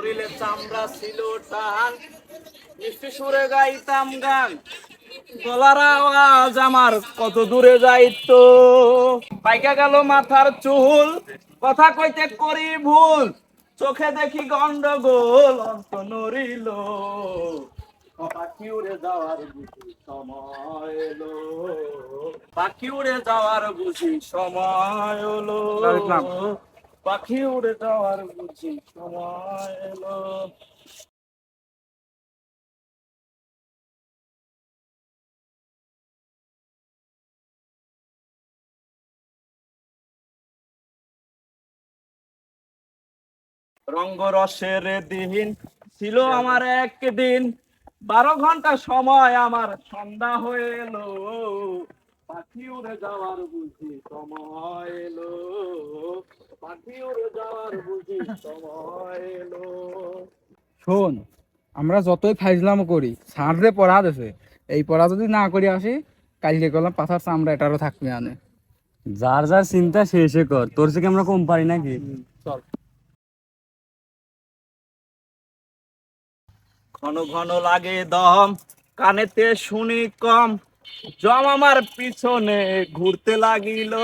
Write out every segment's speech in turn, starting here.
শরীরে চামড়া ছিল টান, মিষ্টি সুরে গাইতাম গান, গলার আওয়াজ আমার কত দূরে যাইতো। পাইকা গেল মাথার চুল, কথা কইতে করি ভুল, চোখে দেখি গন্ডগোল, অন্ত নড়িল, পাখি উড়ে যাওয়ার বুঝি সময় এলো, পাখি উড়ে যাওয়ার বুঝি সময় এলো, পাখি উড়ে যাওয়ার বুঝি সময় এলো। রঙ্গরসের দিন ছিল আমার একদিন, 12 ঘন্টা সময় আমার সন্ধ্যা হয়ে এলো, পাখি উড়ে যাওয়ার বুঝি সময় এলো, পাখি উড়ে যাওয়ার বুঝি সময় এলো। শোন, আমরা যতই ফাইজলাম করি সাঁড়রে পড়া দেছে, এই পড়া যদি না করি আসি, কালকে করলাম পাথার চামড়া এটারও থাকবে আনে। যার যার চিন্তা শেষে কর, তোর থেকে আমরা কম পারি নাকি? চল। ঘন ঘন লাগে দম, কানেতে শুনি কম, জম আমার পিছনে ঘুরতে লাগিল,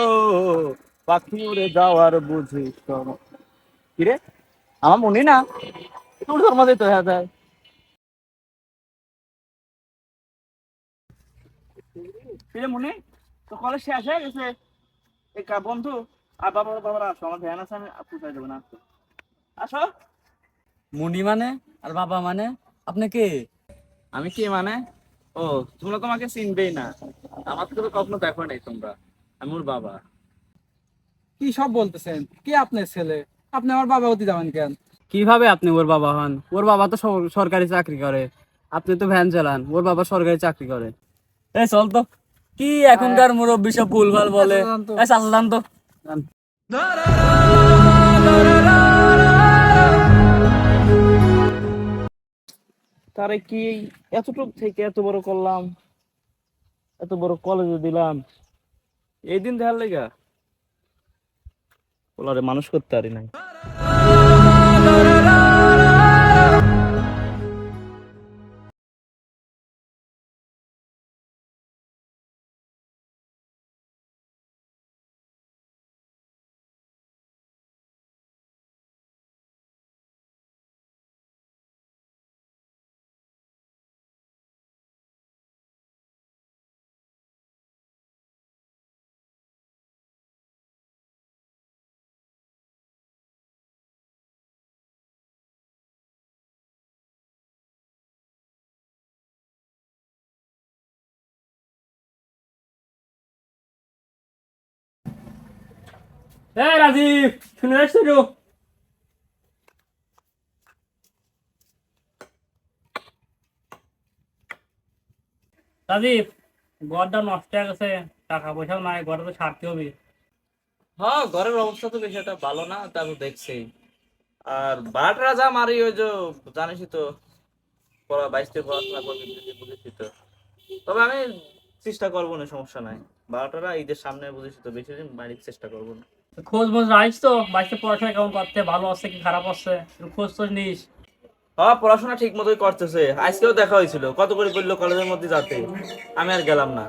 পাখি উড়ে যাওয়ার বুঝি সময়। কিরে, আমার মনে না তোর ধর্ম দিতে হয়ে যায়। কিরে মনে, তো কলেজ শেষ হয়ে গেছে। এই বন্ধু আর বাবা বাবা আসো, আমার ধ্যান আছে, আমি পুষাই দেবো না, আসো আসো। মুনি মানে আর বাবা মানে? আপনি কে? আমি কি মানে? ও, তোমরা তোমাকে চিনবেই না, আমার তো কখনো দেখো নাই তোমরা। আমি ওর বাবা। কি সব বলতেছেন? কি আপনার ছেলে? আপনি আমার বাবা হতে যাবেন কেন? কিভাবে আপনি ওর বাবা হন? ওর বাবা তো সরকারি চাকরি করে, আপনি তো ভ্যান চালান, ওর বাবা সরকারি চাকরি করে। এই চল তো, কি এখনকার মুরব্বি সব ভুলভাল বলে। এই চাল যান তো, যান। তারে কি এতটুক থেকে এত বড় করলাম, এত বড় কলেজে দিলাম, এই দিন দেখার লেগা ওলারে মানুষ করতে পারি নাই। এই রাজীব, শুনে আসছো তো? রাজীব, ঘরটা নষ্ট হয়ে গেছে, টাকা পয়সাও নাই, ঘরটা তো সারতে হবে। হ্যাঁ, ঘরের অবস্থা তো বেশি একটা ভালো না, তা তো দেখছি। আর বাট রাজা মারি ওই যে, জানিসই তো, পড়া 22 পড়াশোনা করতে বুঝেছি তো। তবে আমি চেষ্টা করবো না, সমস্যা নাই। 12টারা ঈদের সামনে বুঝেছি তো, বেশি দিন বাড়ির চেষ্টা করবো না। খোঁজ মোজ রাখিস তো, বাড়িতে পড়াশোনা কেমন করতে, ভালো আছে কি খারাপ আছে, একটু খোঁজ তোজ নিস। হ্যাঁ, পড়াশোনা ঠিক মতোই করতেছে। আজকেও দেখা হয়েছিল, কত করে বললো কলেজের মধ্যে যাতে, আমি আর গেলাম না।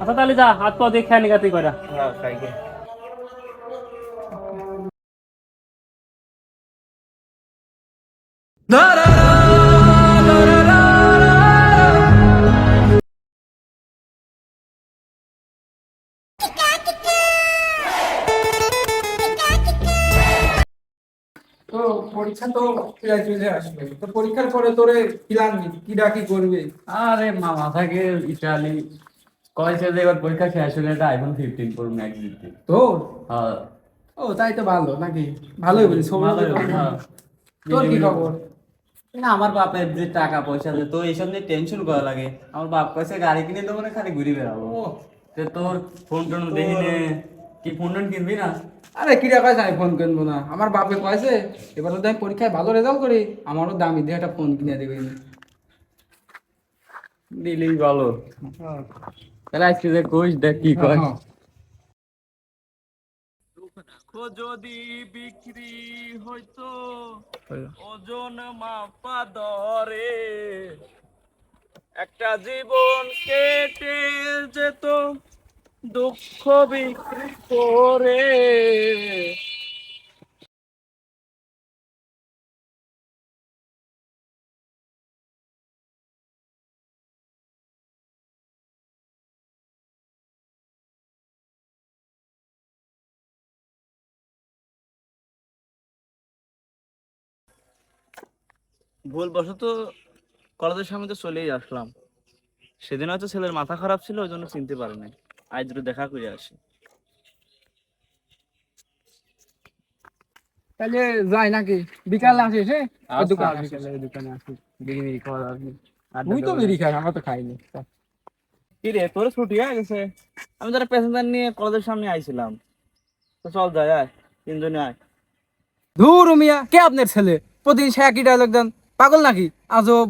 আচ্ছা তাহলে যা, হাত পা দিয়ে খেয়ে নিগাতি করে। হ্যাঁ, খাই গে। তো পরীক্ষা তো প্রায় চলে আসবে, তো পরীক্ষার পরে তোরে প্ল্যান কি ডাকি করবে? আরে মামা থাকে ইটালি, কয়েছে যে এবার পরীক্ষা শেষ হলে একটা আইফোন 15 প্রো ম্যাক্স দিতে। তো হ্যাঁ, ও তাই তো ভালো নাকি? ভালোই বলি ছবি ভালোই তো। হবে, হ্যাঁ। তোর কি খবর? না, আমার বাপের যে টাকা পয়সা আছে তো এইসব নিয়ে টেনশন করা লাগে। আমার বাপ কইছে গাড়ি কিনে দেবো না, খালি ঘুরে বেড়াবো। ও, তে তোর ফোন টোন দেখি নে, কি ফোন টোন কিনবি না? আরে কিরা কয় আমি ফোন কিনবো না? আমার বাপে কয়েছে এবার যদি আমি পরীক্ষায় ভালো রেজাল্ট করি, আমারও দামি দিয়ে একটা ফোন কিনে দেবে। দিলেই ভালো। তাহলে আজকে যে কইস দেখ কি কয়। হ্যাঁ। ও যদি বিক্রি হইতো ওজন মাপা দরে, একটা জীবন কেটে যেত দুঃখ বিক্রি করে। ভুলবশত কলেজের সামনে তো চলেই আসলাম। সেদিন হয়তো ছেলের মাথা খারাপ ছিল, ওই জন্য চিনতে পারে নাই। আজ দুটো দেখা করে আসি। তাহলে যাই নাকি, বিকালে আসিস হ্যাঁ? ওই আচ্ছা, দোকানে আসিস। বিকেলে ওই দোকানে আসি, বিড়ি মিড়ি খাওয়া যাবে, আড্ডা তুই তো দেওয়া বিড়ি যাবে। খাস, আমরা তো খাইনি। কি রে, তোর ছুটি হয়ে গেছে? আমি যারা প্যাসেঞ্জার নিয়ে কলেজের সামনে আইছিলাম। তো চল যাই, আয় তিনজনে আয়। ধুর মিয়া, কে আপনার ছেলে? প্রতিদিন সে একই ডায়লগ দেন, পাগল নাকি? আজব।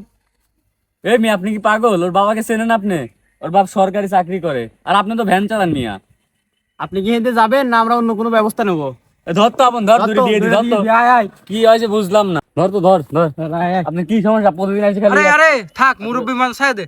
এই মিয়া, আপনি কি পাগল? ওর বাবাকে চেনেন আপনি? ওর বাপ সরকারি চাকরি করে, আর আপনি তো ভ্যান চালান মিয়া। আপনি কি হেঁটে যাবেন না আমরা অন্য কোনো ব্যবস্থা নেবো? ধর তো, আপন ধর, দূরে দিয়ে দি, ধর তো। আয় আয়। কি হয়েছে বুঝলাম না, ধর তো, ধর ধর। আয় আয়। আপনি কি সমস্যা? প্রতিদিন এসে খালি আরে আরে থাক, মুরব্বী মানুষ ছাড় দে।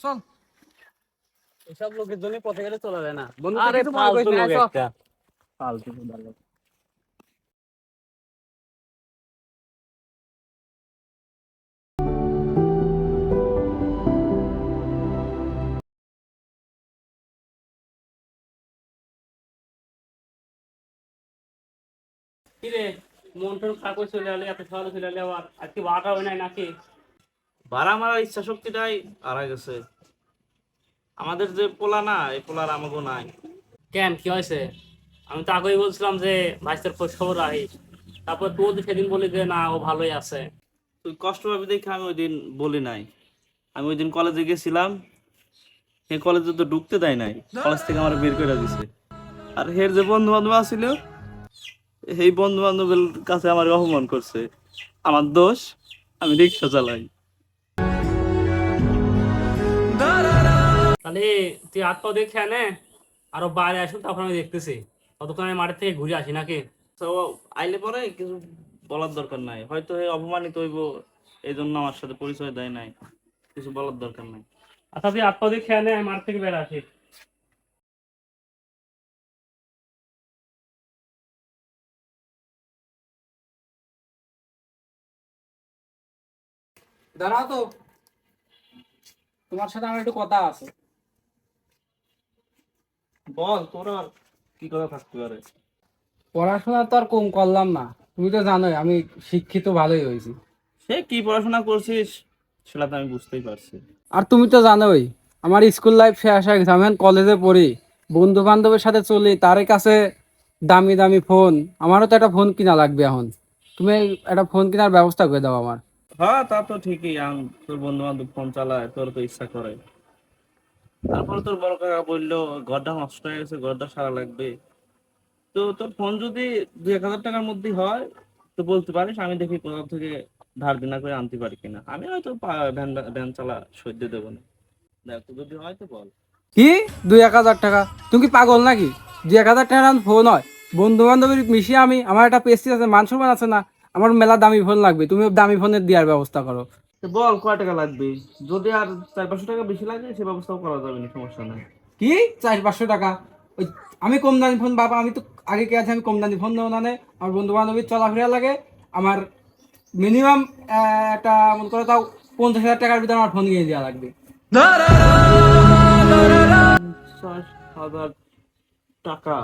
চল। এসব লোকের জন্য পথে গেলে চলা যায় না বন্ধু। আরে কিছু মনে ফালতু করিস না, লোক চল। একটা। ফালতু ভালো। কি রে, মন টন খারাপ করে চলে এলি, এত সকালে চলে এলি, আবার আজকে বারোটা হয় নাই নাকি? ভাড়া মারার ইচ্ছা শক্তিটাই হারা গেছে। আমাদের যে পোলা না, এই পোলার আমাকে নাই। কেন, কি হয়েছে? আমি তো আগেই বলছিলাম যে ভাইসের খোঁজ খবর রাখিস, তারপর তুই তো সেদিন বলি যে না, ও ভালোই আছে। তুই কষ্ট পাবি দেখে আমি ওই দিন বলি নাই। আমি ওই দিন কলেজে গেছিলাম, এই কলেজে তো ঢুকতে দেয় নাই, কলেজ থেকে আমার বের করে দিছে। আর হের যে বন্ধু বান্ধব আছিল, এই বন্ধু বান্ধবের কাছে আমার অপমান করছে। আমার দোষ, আমি রিক্সা চালাই। তাহলে তুই হাত পাও দেখে আনে, আরো বাইরে আসুন, তখন আমি দেখতেছি। ততক্ষণ আমি মাঠের থেকে ঘুরে আসি নাকি? তো আইলে পরে কিছু বলার দরকার নাই, হয়তো এই অপমানিত হইব, এই জন্য আমার সাথে পরিচয় দেয় নাই। কিছু বলার দরকার নাই। আচ্ছা, তুই হাত পাও দেখে আনে, আমি মাঠ থেকে বের আসি। দাঁড়াও তো, তোমার সাথে আমার একটু কথা আছে। বল, তোর আর কি কথা থাকতে পারে? পড়াশোনা তো আর কম করলাম না, তুমি তো জানোই আমি শিক্ষিত ভালোই হয়েছি। সে কি পড়াশোনা করছিস সেটা তো আমি বুঝতেই পারছি। আর তুমি তো জানোই আমার স্কুল লাইফ শেষ হয়ে গেছে, আমি এখন কলেজে পড়ি, বন্ধু বান্ধবের সাথে চলি, তার কাছে দামি দামি ফোন। আমারও তো একটা ফোন কিনা লাগবে এখন। তুমি একটা ফোন কেনার ব্যবস্থা করে দাও আমার। হ্যাঁ, তা তো ঠিকই। তোর বন্ধু বান্ধব ফোন চালায়, তোর তো ইচ্ছা করে। তারপরে তোর বড় কাকা বললো ঘরটা নষ্ট হয়ে গেছে, ঘরটা সারা লাগবে। তো তোর ফোন যদি 2-1 হাজার টাকার মধ্যে হয়, তো বলতে পারিস, আমি দেখি কোথাও থেকে ধার দেনা করে আনতে পারি কিনা। আমি হয়তো ভ্যান ভ্যান চালা সহ্য দেবো না। দেখ, তো যদি হয় তো বল। কি 2-1 হাজার টাকা? তুমি কি পাগল নাকি? 2-1 হাজার টাকার ফোন হয়? বন্ধু বান্ধবের মিশিয়ে আমার একটা পেস্টি আছে, মান সম্মান আছে না? আমার মেলা দামি ফোন লাগবে, তুমি দামি ফোনের দেওয়ার ব্যবস্থা করো। তো বল কয় টাকা লাগবে। যদি আর 400-500 টাকা বেশি লাগে, সে ব্যবস্থাও করা যাবে না, সমস্যা নাই। কি 400-500 টাকা? ওই আমি কম দামি ফোন বাবা, আমি তো আগে কে আছে, আমি কম দামি ফোন দেবো না নে। আমার বন্ধু বান্ধবীর চলাফেরা লাগে। আমার মিনিমাম একটা মনে করো তাও 50,000 টাকার ভিতরে আমার ফোন কিনে দেওয়া লাগবে। 50,000 টাকা?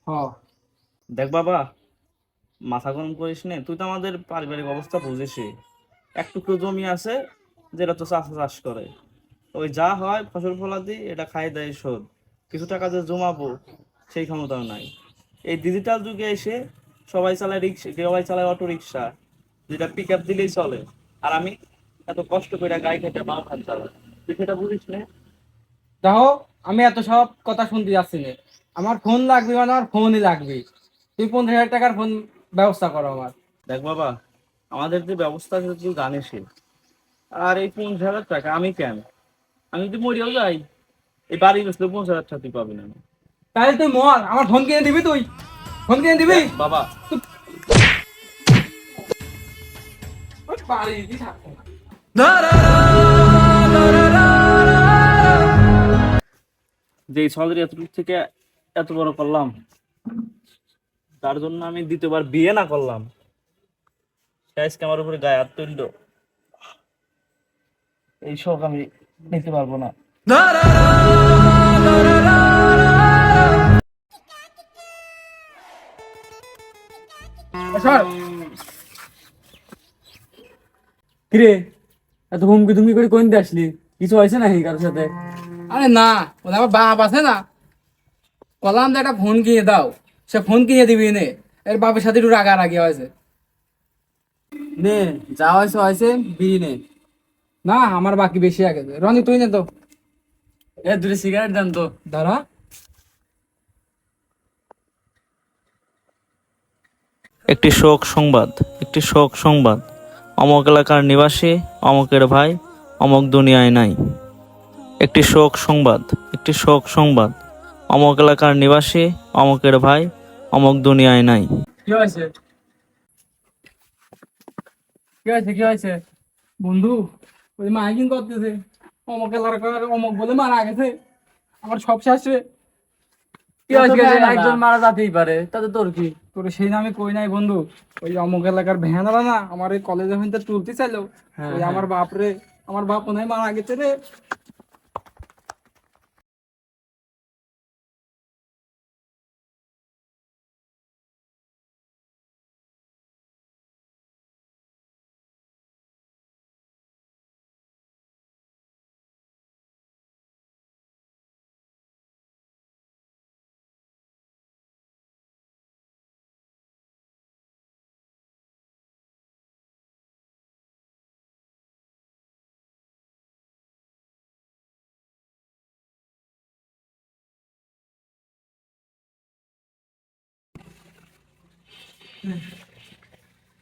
হ। দেখ বাবা, মাথা গরম করিস নে। তুই তো আমাদের পারিবারিক অবস্থা বুঝিসই। এক টুকরো জমি আছে, যেটা তো চাষা চাষ করে। ওই যা হয় ফসল ফলাদি এটা খাই দেয় শোধ। কিছু টাকা যে জমাবো সেই ক্ষমতাও নাই। এই ডিজিটাল যুগে এসে সবাই চালায় রিক্সা, সবাই চালায় অটো রিক্সা। যেটা পিক আপ দিলেই চলে। আর আমি এত কষ্ট করে গাড়ি খেতে বাল খান চালাই, তুই সেটা বুঝিস না। দেখো, আমি এত সব কথা শুনতে যাচ্ছি না। আমার ফোন লাগবে মানে আমার ফোনই লাগবে। তুই 50,000 টাকার ফোন ব্যবস্থা করো আমার। দেখ বাবা, আমাদের যে ব্যবস্থা আছে তুই জানিসই। আর এই 50,000 টাকা আমি কেন, আমি যদি মরিয়াও যাই, এই বাড়ি বসলে 50,000 টাকা তুই পাবি না। তাহলে তুই মর, আমার ফোন কিনে দিবি? তুই ফোন কিনে দিবি? দেখ বাবা, ওই বাড়ি দিবি থাকবো না। যে সহজে এতটুকু থেকে এত বড় করলাম, তার জন্য আমি দ্বিতীয়বার বিয়ে না করলাম, সে আজকে আমার উপরে গায়ে হাত তুললো, এই শোক আমি নিতে পারবো না। এ সর। কিরে, এত হুমকি তুমকি করে কোন দিয়ে আসলি? কিছু হয়েছে নাকি কারোর সাথে? আরে না, ওটা আমার বাপ আছে না, কলাম যে একটা ফোন কিনে দাও, সে ফোন কিনে দিবি নে। এর বাপের সাথে একটু রাগারাগি হয়েছে। নে, যা হয়েছে হয়েছে, বিড়ি নে। না, আমার বাকি বেশি আগে। রনি তুই নে তো। এ দুটো সিগারেট দেন তো। দাঁড়া। একটি শোক সংবাদ, একটি শোক সংবাদ। অমক এলাকার নিবাসী অমকের ভাই অমক দুনিয়ায় নাই। একটি শোক সংবাদ, একটি শোক সংবাদ। অমক এলাকার নিবাসী অমকের ভাই অমক দুনিয়ায় নাই। কি হয়েছে? কি হয়েছে? কি হয়েছে? বন্ধু, ওই মাইকিং করতেছে, অমক এলাকার অমক বলে মারা গেছে, আমার সব শেষে। কি হয়েছে? একজন মারা যেতেই পারে, তাতে তোর কি? তোর সেই নামে কই নাই বন্ধু। ওই অমক এলাকার ভ্যানওয়ালা না আমার এই কলেজে হইতে তুলতে চাইলো। হ্যাঁ, ওই হ্যাঁ। আমার বাপ রে, আমার বাপ মনে হয় মারা গেছে রে।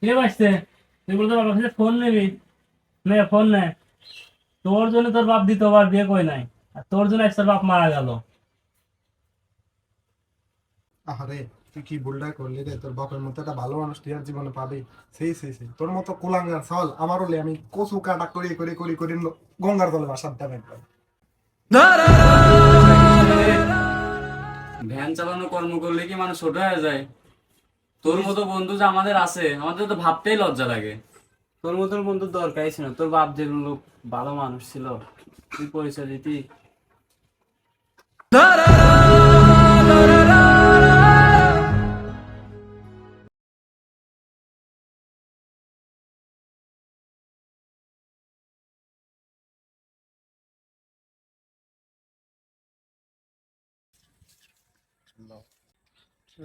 কে বাসছে? তুই বলতে বাবার কাছে ফোন নিবি? নে ফোন নে। তোর জন্য তোর বাপ দ্বিতীয়বার বিয়ে করে নাই, আর তোর জন্য একটা বাপ মারা গেল। আরে তুই কি ভুলটা করলি রে? তোর বাপের মতো একটা ভালো মানুষ তুই আর জীবনে পাবি? সেই সেই সেই তোর মতো কুলাঙ্গার ছাল আমার হলে আমি কচু কাটা করে করে করে করে গঙ্গার তলে বাসার দাম একবার। ভ্যান চালানো কর্ম করলে কি মানুষ ছোট হয়ে যায়? তোর মতো বন্ধু যে আমাদের আছে, আমাদের তো ভাবতেই লজ্জা লাগে। তোর মতন বন্ধু দরকারই ছিল না। তোর বাপ যে লোক ভালো মানুষ ছিল, তুই পরিচয় দিতি।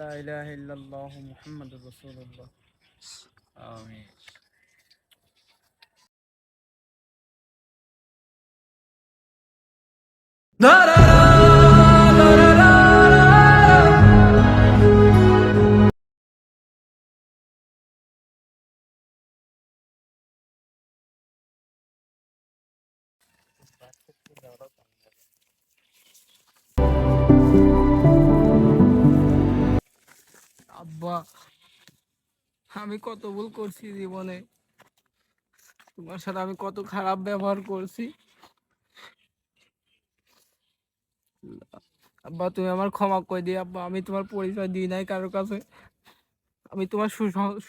লা ইলাহা ইল্লাল্লাহু মুহাম্মাদুর রাসূলুল্লাহ। আমিন। আব্বা, আমি কত ভুল করছি জীবনে। তোমার সাথে আমি কত খারাপ ব্যবহার করছি। আব্বা, তুমি আমার ক্ষমা করে দিও আব্বা। আমি তোমার পরিচয় দিই নাই কারোর কাছে। আমি তোমার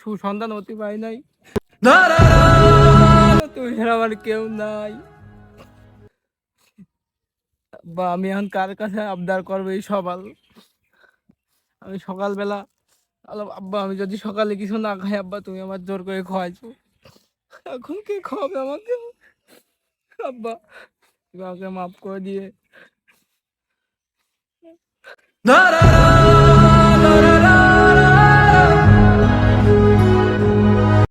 সুসন্তান হতে পারি নাই। তুমি ছাড়া আমার কেউ নাই। আব্বা, আমি এখন কার কাছে আবদার করবো এই সকাল? আমি সকালবেলা আব্বা, আমি যদি সকালে কিছু না খাই আব্বা, তুমি আমার জোর করে খাওয়াইছো। এখন কে খাওয়াবে আমাকে? আব্বা, তুমি আমাকে মাফ করে দিয়ে।